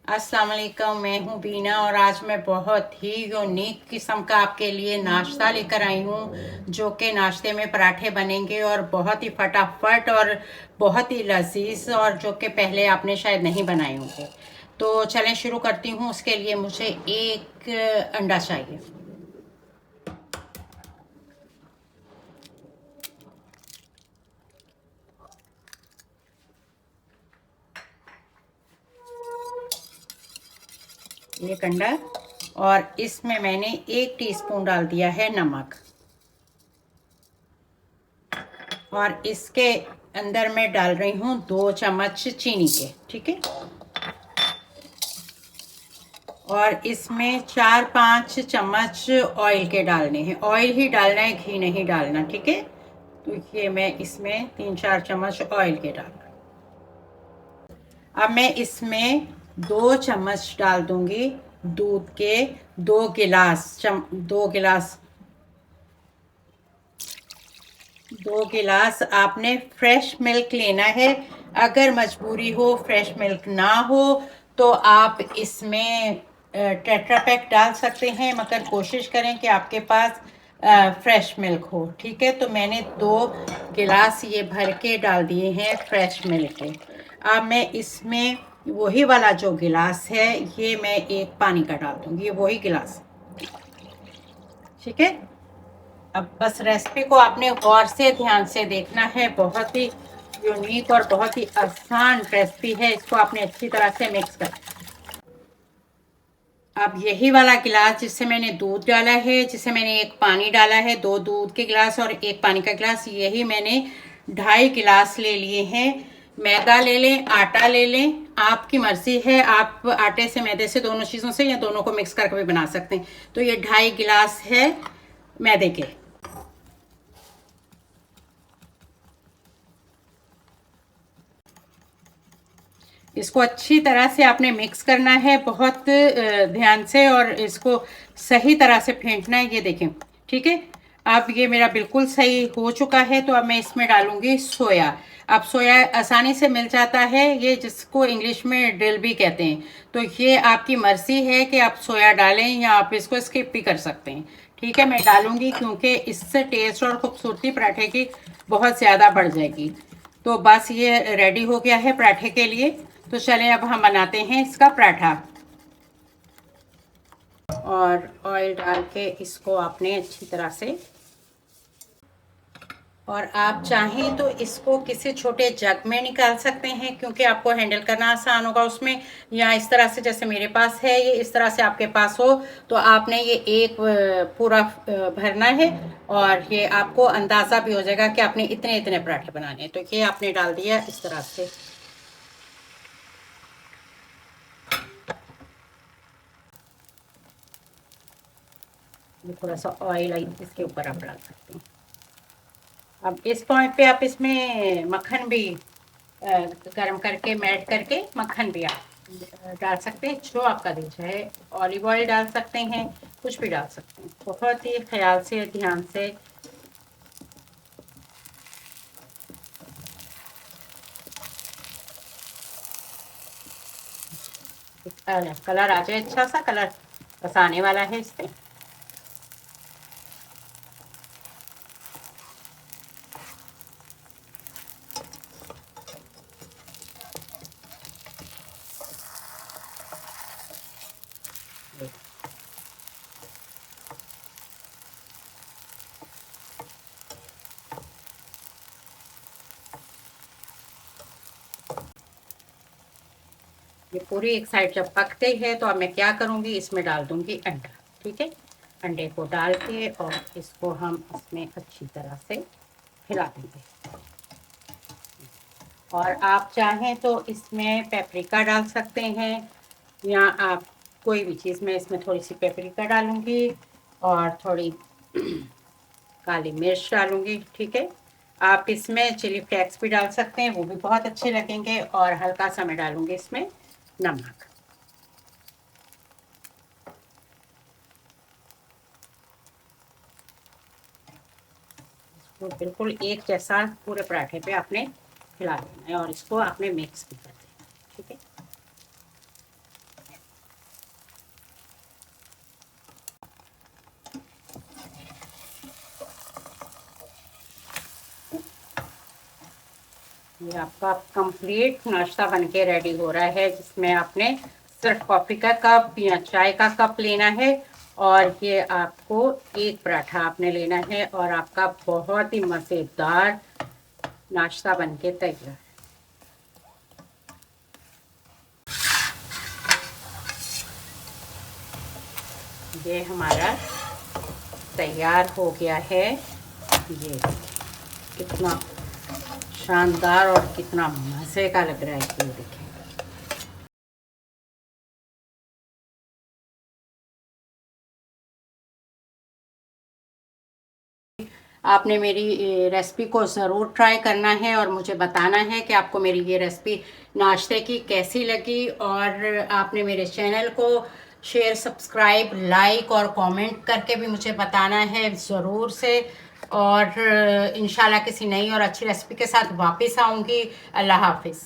अस्सलाम वालेकुम। मैं हूँ बीना और आज मैं बहुत ही यूनिक किस्म का आपके लिए नाश्ता लेकर आई हूँ, जो कि नाश्ते में पराठे बनेंगे और बहुत ही फटाफट और बहुत ही लजीज, और जो कि पहले आपने शायद नहीं बनाए होंगे। तो चलें शुरू करती हूँ। उसके लिए मुझे एक अंडा चाहिए। एक अंडा, और इसमें मैंने 1 टीस्पून डाल दिया है नमक, और इसके अंदर मैं डाल रही हूँ 2 चम्मच चीनी के। ठीक है, और इसमें 4-5 चम्मच ऑयल के डालने हैं। ऑयल ही डालना है, घी नहीं डालना। ठीक है, तो ये मैं इसमें 3-4 चम्मच ऑयल के डाल रही हूँ। अब मैं इसमें 2 चम्मच डाल दूंगी दूध के। 2 गिलास 2 गिलास आपने फ्रेश मिल्क लेना है। अगर मजबूरी हो, फ्रेश मिल्क ना हो, तो आप इसमें टेट्रा पैक डाल सकते हैं, मगर कोशिश करें कि आपके पास फ्रेश मिल्क हो। ठीक है, तो मैंने 2 गिलास ये भर के डाल दिए हैं फ्रेश मिल्क के। अब मैं इसमें वही वाला जो गिलास है, ये मैं एक पानी का डाल दूंगी, ये वही गिलास। ठीक है, अब बस रेसिपी को आपने गौर से ध्यान से देखना है। बहुत ही यूनिक और बहुत ही आसान रेसिपी है। इसको आपने अच्छी तरह से मिक्स कर। अब यही वाला गिलास जिससे मैंने दूध डाला है, जिससे मैंने एक पानी डाला है, 2 दूध के गिलास और एक पानी का गिलास, यही मैंने 2.5 गिलास ले लिए हैं। मैदा ले लें, आटा ले लें, आपकी मर्जी है। आप आटे से, मैदे से, दोनों चीज़ों से, या दोनों को मिक्स करके भी बना सकते हैं। तो ये 2.5 गिलास है मैदे के। इसको अच्छी तरह से आपने मिक्स करना है, बहुत ध्यान से, और इसको सही तरह से फेंटना है। ये देखें, ठीक है। अब ये मेरा बिल्कुल सही हो चुका है, तो अब मैं इसमें डालूंगी सोया। अब सोया आसानी से मिल जाता है, ये जिसको इंग्लिश में ड्रिल भी कहते हैं। तो ये आपकी मर्जी है कि आप सोया डालें या आप इसको स्किप भी कर सकते हैं। ठीक है, मैं डालूंगी क्योंकि इससे टेस्ट और खूबसूरती पराठे की बहुत ज़्यादा बढ़ जाएगी। तो बस ये रेडी हो गया है पराठे के लिए। तो चलें अब हम बनाते हैं इसका पराठा। और ऑयल डाल के इसको आपने अच्छी तरह से, और आप चाहें तो इसको किसी छोटे जग में निकाल सकते हैं, क्योंकि आपको हैंडल करना आसान होगा उसमें। या इस तरह से, जैसे मेरे पास है, ये इस तरह से आपके पास हो, तो आपने ये एक पूरा भरना है, और ये आपको अंदाज़ा भी हो जाएगा कि आपने इतने इतने पराठे बनाने हैं। तो ये आपने डाल दिया इस तरह से। थोड़ा सा ऑयल इसके ऊपर आप डाल सकते हैं। अब इस पॉइंट पे आप इसमें मक्खन भी गरम करके, मेल्ट करके मक्खन भी आप डाल सकते हैं, जो आपका दिल चाहे। ऑलिव ऑयल डाल सकते हैं, कुछ भी डाल सकते हैं, बहुत ही ख्याल से, ध्यान से। कलर आ जाए, अच्छा सा कलर बस आने वाला है इससे। ये पूरी एक साइड जब पक गई है, तो अब मैं क्या करूँगी, इसमें डाल दूँगी अंडा। ठीक है, अंडे को डाल के और इसको हम इसमें अच्छी तरह से हिला देंगे। और आप चाहें तो इसमें पेपरिका डाल सकते हैं, या आप कोई भी चीज़, मैं इसमें थोड़ी सी पेपरिका डालूँगी और थोड़ी काली मिर्च डालूँगी। ठीक है, आप इसमें चिली फ्लेक्स भी डाल सकते हैं, वो भी बहुत अच्छे लगेंगे। और हल्का सा मैं डालूँगी इसमें नमक। तो बिल्कुल एक जैसा पूरे पराठे पे आपने हिला देना है, और इसको आपने मिक्स भी कर देना। ठीक है, ये आपका कंप्लीट नाश्ता बनके रेडी हो रहा है, जिसमें आपने सिर्फ कॉफ़ी का कप या चाय का कप लेना है और ये आपको एक पराठा आपने लेना है और आपका बहुत ही मज़ेदार नाश्ता बनके तैयार। ये हमारा तैयार हो गया है। ये कितना शानदार और कितना मज़े का लग रहा है, ये देखें। आपने मेरी रेसिपी को ज़रूर ट्राई करना है और मुझे बताना है कि आपको मेरी ये रेसिपी नाश्ते की कैसी लगी, और आपने मेरे चैनल को शेयर, सब्सक्राइब, लाइक और कमेंट करके भी मुझे बताना है ज़रूर से। और इंशाल्लाह किसी नई और अच्छी रेसिपी के साथ वापस आऊँगी। अल्लाह हाफिज़।